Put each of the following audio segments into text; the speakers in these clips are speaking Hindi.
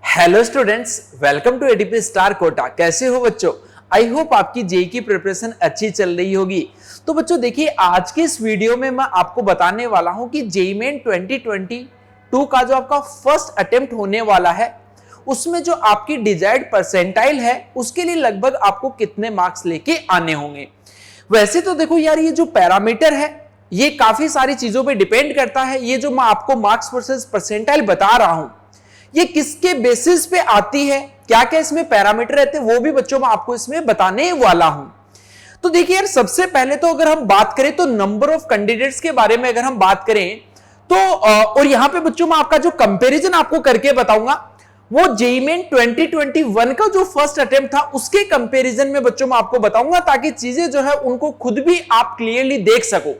Hello students, welcome to ADP star Kota. कैसे हो बच्चों? आई होप आपकी जेई की प्रिपरेशन अच्छी चल रही होगी। तो बच्चों देखिए, आज के इस वीडियो में मैं आपको बताने वाला हूं कि जेई मेन 2022 का जो आपका फर्स्ट अटेम्प्ट होने वाला है, उसमें जो आपकी डिजायर्ड परसेंटाइल है उसके लिए लगभग आपको कितने मार्क्स लेके आने होंगे। वैसे तो देखो यार, ये जो पैरामीटर है ये काफी सारी चीजों पे डिपेंड करता है। ये जो मैं आपको मार्क्स वर्सेस परसेंटाइल बता रहा हूं, ये किसके बेसिस पे आती है, क्या क्या इसमें पैरामीटर रहते हैं, वो भी बच्चों मैं आपको इसमें बताने वाला हूं। तो देखिए यार, सबसे पहले तो अगर हम बात करें तो नंबर ऑफ कैंडिडेट्स के बारे में अगर हम बात करें तो और यहां पे बच्चों मैं आपका जो कंपैरिजन आपको करके बताऊंगा वो जेईई मेन 2021 का जो फर्स्ट अटेम्प्ट था उसके कंपैरिजन में बच्चों मैं आपको बताऊंगा, ताकि चीजें जो है उनको खुद भी आप क्लियरली देख सको।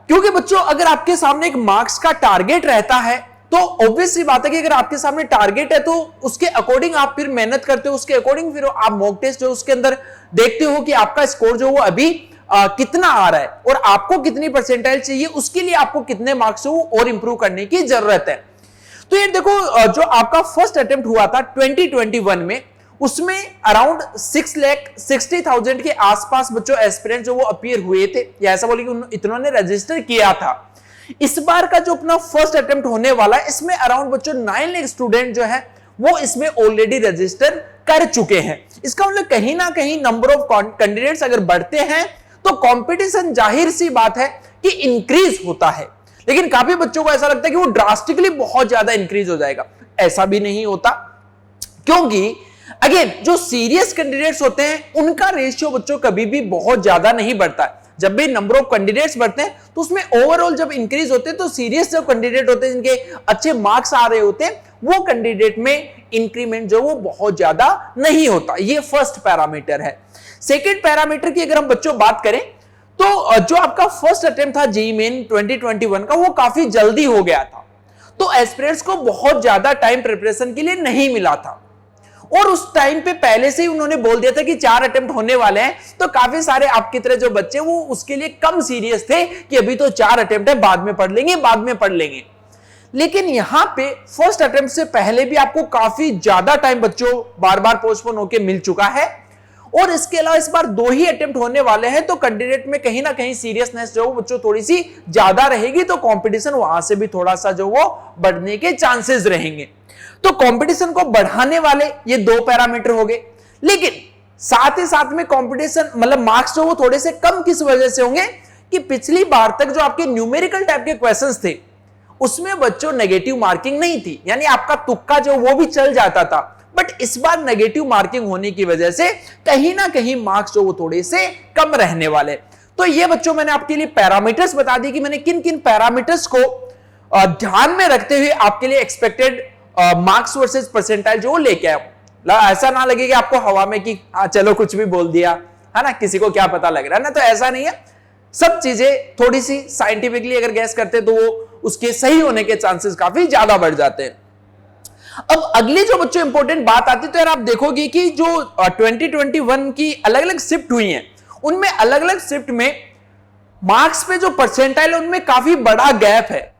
क्योंकि बच्चों अगर आपके सामने एक मार्क्स का टारगेट रहता है तो ऑब्वियसली बात है कि अगर आपके सामने टारगेट है तो उसके अकॉर्डिंग आप फिर मेहनत करते हो, उसके अकॉर्डिंग फिर आप मॉक टेस्ट जो उसके अंदर देखते हो कि आपका स्कोर जो वो अभी कितना आ रहा है और आपको कितनी परसेंटाइल चाहिए, उसके लिए आपको कितने मार्क्स हो और इंप्रूव करने की जरूरत है। तो ये देखो, जो आपका फर्स्ट अटेम्प्ट हुआ था 2021 में, उसमें अराउंड 6,60,000 के आसपास बच्चों एस्पिरेंट जो वो अपीयर हुए थे, या ऐसा बोले कि इन्होंने रजिस्टर किया था। इस बार का जो अपना फर्स्ट अटेम्प्ट होने वाला है, इसमें अराउंड बच्चों 9 लाख स्टूडेंट जो है वो इसमें ऑलरेडी रजिस्टर कर चुके हैं। इसका मतलब कहीं ना कहीं नंबर ऑफ कैंडिडेट्स अगर बढ़ते हैं तो कंपटीशन जाहिर सी बात है कि इंक्रीज होता है। लेकिन काफी बच्चों को ऐसा लगता है कि वो ड्रास्टिकली बहुत ज्यादा इंक्रीज हो जाएगा। ऐसा भी नहीं होता, क्योंकि अगेन जो सीरियस कैंडिडेट्स होते हैं उनका रेशियो बच्चों कभी भी बहुत ज्यादा नहीं बढ़ता है। जब भी नंबर ऑफ कैंडिडेट्स बढ़ते हैं तो उसमें ओवरऑल जब इंक्रीज होते हैं तो सीरियस जो कैंडिडेट होते हैं, जिनके अच्छे मार्क्स आ रहे होते हैं, वो कैंडिडेट में इंक्रीमेंट जो वो बहुत ज्यादा नहीं होता। ये फर्स्ट पैरामीटर है। सेकंड पैरामीटर की अगर हम बच्चों बात करें तो जो आपका फर्स्ट अटेम्प्ट था जेईई मेन 2021 का, वो काफी जल्दी हो गया था, तो एस्पिरेंट्स को बहुत ज्यादा टाइम प्रिपरेशन के लिए नहीं मिला था। और उस टाइम पे पहले से ही उन्होंने बोल दिया था कि 4 अटेम्प्ट होने वाले हैं, तो काफी सारे आपकी तरह जो बच्चे वो उसके लिए कम सीरियस थे कि अभी तो 4 अटेम्प्ट है, बाद में पढ़ लेंगे, बाद में पढ़ लेंगे। लेकिन यहां पे फर्स्ट अटेम्प्ट से पहले भी आपको काफी ज्यादा टाइम बच्चों बार बार पोस्टपोन होकर मिल चुका है, और इसके अलावा इस बार 2 ही अटेम्प्ट होने वाले हैं, तो कैंडिडेट में कहीं ना कहीं सीरियसनेस जो बच्चों थोड़ी सी ज्यादा रहेगी, तो कंपटीशन वहां से भी थोड़ा सा जो वो बढ़ने के चांसेस रहेंगे। तो कंपटीशन को बढ़ाने वाले ये 2 पैरामीटर हो गए। लेकिन साथ ही साथ में कंपटीशन मतलब मार्क्स जो वो थोड़े से कम किस वजह से होंगे कि पिछली बार तक जो आपके न्यूमेरिकल टाइप के क्वेश्चंस थे उसमें बच्चों नेगेटिव मार्किंग नहीं थी, यानी आपका तुक्का जो वो भी चल जाता था। बट इस बार नेगेटिव मार्किंग होने की वजह से कहीं ना कहीं मार्क्स जो वो थोड़े से कम रहने वाले। तो ये बच्चों मैंने आपके लिए पैरामीटर्स बता दी कि मैंने किन किन पैरामीटर्स को ध्यान में रखते हुए आपके लिए एक्सपेक्टेड मार्क्स वर्सेस परसेंटाइल जो लेके आया। ऐसा ना लगे कि आपको हवा में कि चलो कुछ भी बोल दिया है ना, किसी को क्या पता लग रहा है ना, तो ऐसा नहीं है। सब चीजें थोड़ी सी साइंटिफिकली अगर गैस करते तो वो उसके सही होने के चांसेस काफी ज्यादा बढ़ जाते हैं। अब अगली जो बच्चों इंपॉर्टेंट बात आती है, तो यार आप देखोगे कि जो 2021 की अलग अलग शिफ्ट हुई हैं, उनमें अलग अलग शिफ्ट में मार्क्स पे जो परसेंटाइल उनमें काफी बड़ा गैप है।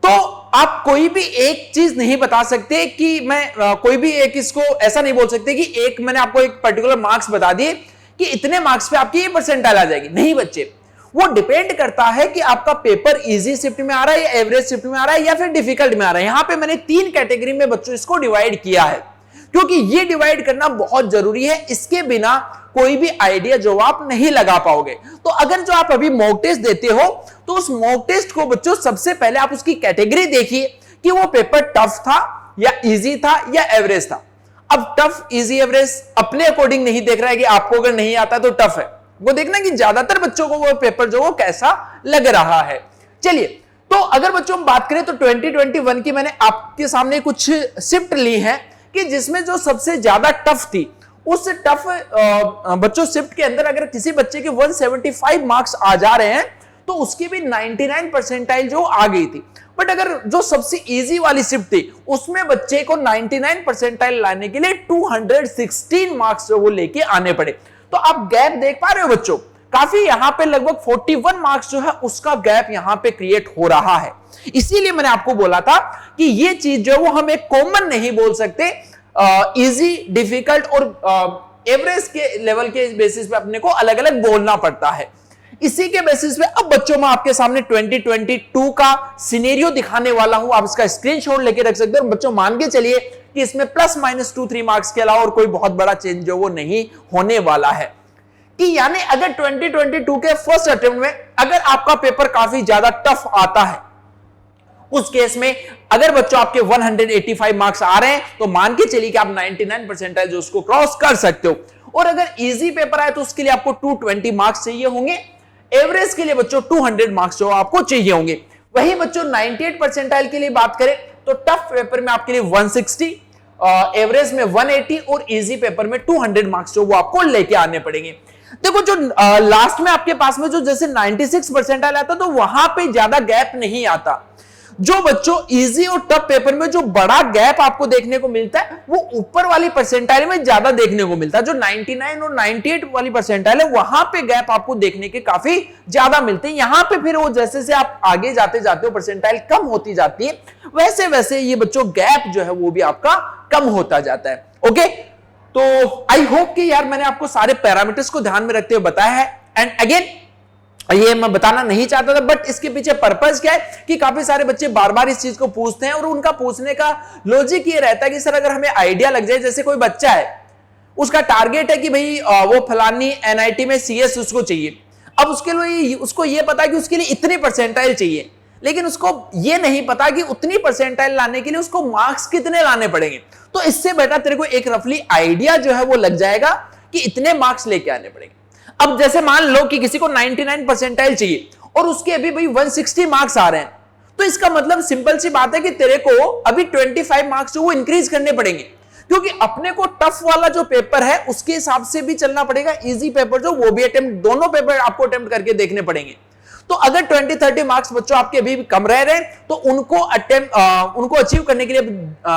तो आप कोई भी एक चीज नहीं बता सकते कि मैं कोई भी एक इसको ऐसा नहीं बोल सकते कि एक मैंने आपको एक पर्टिकुलर मार्क्स बता दिए कि इतने मार्क्स पे आपकी ये परसेंटाइल आ जाएगी। नहीं बच्चे, वो डिपेंड करता है कि आपका पेपर इजी शिफ्ट में आ रहा है या एवरेज शिफ्ट में आ रहा है या फिर डिफिकल्ट में आ रहा है। यहां पे मैंने 3 कैटेगरी में बच्चों इसको डिवाइड किया है, क्योंकि ये डिवाइड करना बहुत जरूरी है। इसके बिना कोई भी आइडिया जो आप नहीं लगा पाओगे। तो अगर जो आप अभी मॉक टेस्ट देते हो तो उस मॉक टेस्ट को बच्चों सबसे पहले आप उसकी कैटेगरी देखिए कि वो पेपर टफ था या इजी था या एवरेज था। अब टफ इजी एवरेज अपने अकॉर्डिंग नहीं देख रहा है कि आपको अगर नहीं आता तो टफ है, वो देखना कि ज्यादातर बच्चों को वो पेपर जो वो कैसा लग रहा है। चलिए, तो अगर बच्चों हम बात करें तो 2021 की मैंने आपके सामने कुछ शिफ्ट ली है कि जिसमें जो सबसे ज्यादा टफ थी, उस टफ बच्चों शिफ्ट के अंदर अगर किसी बच्चे के 175 मार्क्स आ जा रहे हैं तो उसकी भी 99 परसेंटाइल जो आ गई थी। बट अगर जो सबसे इजी वाली शिफ्ट थी उसमें बच्चे को 99 परसेंटाइल लाने के लिए 216 मार्क्स जो वो लेके आने पड़े। तो आप गैप देख पा रहे हो बच्चों, काफी यहां पे लगभग 41 मार्क्स जो है उसका गैप यहां पे क्रिएट हो रहा है। इसीलिए मैंने आपको बोला था कि ये चीज जो है वो हम एक कॉमन नहीं बोल सकते, इजी, डिफिकल्ट और एवरेज के लेवल के बेसिस पे अपने को अलग अलग बोलना पड़ता है। इसी के बेसिस पे अब बच्चों मैं आपके सामने 2022 का सिनेरियो दिखाने वाला हूं, आप इसका स्क्रीनशॉट लेके रख सकते हो। बच्चों मान के चलिए कि इसमें प्लस माइनस 2-3 मार्क्स के अलावा और कोई बहुत बड़ा चेंज जो वो नहीं होने वाला है। कि यानी अगर 2022 के फर्स्ट अटेम्प्ट में अगर आपका पेपर काफी ज्यादा टफ आता है, उस केस में अगर बच्चों आपके 185 मार्क्स आ रहे हैं तो मान के चलिए कि आप 99 परसेंटाइल जो उसको क्रॉस कर सकते हो। और अगर इजी पेपर आए तो उसके लिए आपको 220 मार्क्स चाहिए होंगे। एवरेज के लिए बच्चों 200 मार्क्स जो आपको चाहिए होंगे। वही बच्चों 98 परसेंटाइल के लिए बात करें तो टफ पेपर में आपके लिए 160, एवरेज में 180 और इजी पेपर में 200 मार्क्स जो वो आपको लेके आने पड़ेंगे। देखो जो लास्ट में आपके पास में जो जैसे 96 परसेंटाइल आता तो वहां पे ज्यादा गैप नहीं आता। जो बच्चों इजी और टफ पेपर में जो बड़ा गैप आपको देखने को मिलता है वो ऊपर वाली परसेंटाइल में ज्यादा देखने को मिलता है। जो 99 और 98 वाली परसेंटाइल है वहां पे गैप आपको देखने के काफी ज्यादा मिलते हैं। यहां पे फिर वो जैसे से आप आगे जाते जाते हो परसेंटाइल कम होती जाती है, वैसे वैसे ये बच्चों गैप जो है वो भी आपका कम होता जाता है। ओके, तो आई होप कि यार मैंने आपको सारे पैरामीटर्स को ध्यान में रखते हुए बताया है। एंड अगेन ये मैं बताना नहीं चाहता था, बट इसके पीछे पर्पस क्या है कि काफी सारे बच्चे बार बार इस चीज को पूछते हैं और उनका पूछने का लॉजिक ये रहता है कि सर अगर हमें आइडिया लग जाए, जैसे कोई बच्चा है उसका टारगेट है कि भाई वो फलानी एनआईटी में सीएस उसको चाहिए। अब उसके लिए उसको ये पता है कि उसके लिए इतनी परसेंटाइल चाहिए, लेकिन उसको ये नहीं पता कि उतनी परसेंटाइल लाने के लिए उसको मार्क्स कितने लाने पड़ेंगे। तो इससे बेटा तेरे को एक रफली आइडिया जो है वो लग जाएगा कि इतने मार्क्स लेके आने पड़ेंगे। अब जैसे मान लो कि किसी को 99 परसेंटाइल चाहिए और उसके अभी भाई 160 मार्क्स आ रहे हैं, तो इसका मतलब सिंपल सी बात है कि तेरे को अभी 25 मार्क्स जो वो इंक्रीज करने पड़ेंगे, क्योंकि अपने को टफ वाला जो पेपर है उसके हिसाब से भी चलना पड़ेगा, इजी पेपर जो वो भी अटेम्प्ट, दोनों पेपर आपको अटेम्प्ट करके देखने पड़ेंगे। तो अगर 20-30 मार्क्स बच्चों आपके अभी भी कम रह रहे हैं तो उनको अचीव करने के लिए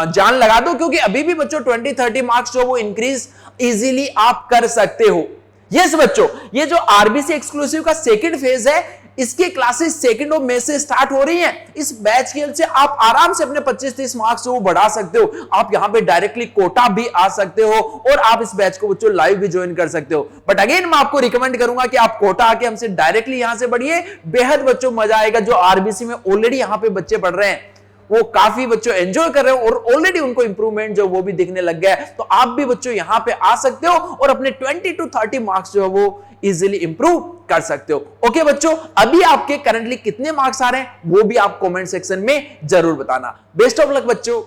जान लगा दो, क्योंकि अभी भी बच्चों 20-30 मार्क्स जो वो इंक्रीज इजीली आप कर सकते हो। यस बच्चों, ये जो आरबीसी एक्सक्लूसिव का सेकंड फेज है इसकी क्लासेस 2 मई से स्टार्ट हो रही हैं। इस बैच की हेल्प से आप आराम से अपने 25-30 मार्क्स जो बढ़ा सकते हो। आप यहां पे डायरेक्टली कोटा भी आ सकते हो और आप इस बैच को बच्चों लाइव भी ज्वाइन कर सकते हो। बट अगेन मैं आपको रिकमेंड करूंगा कि आप कोटा आके हमसे डायरेक्टली यहां से बढ़िए, बेहद बच्चों मजा आएगा। जो आरबीसी में ऑलरेडी यहां पे बच्चे पढ़ रहे हैं वो काफी बच्चों एंजॉय कर रहे हो और ऑलरेडी उनको इंप्रूवमेंट जो वो भी दिखने लग गया है। तो आप भी बच्चों यहां पे आ सकते हो और अपने 20-30 मार्क्स जो है वो इजीली इंप्रूव कर सकते हो। ओके बच्चों, अभी आपके करंटली कितने मार्क्स आ रहे हैं वो भी आप कमेंट सेक्शन में जरूर बताना। बेस्ट ऑफ लक बच्चों।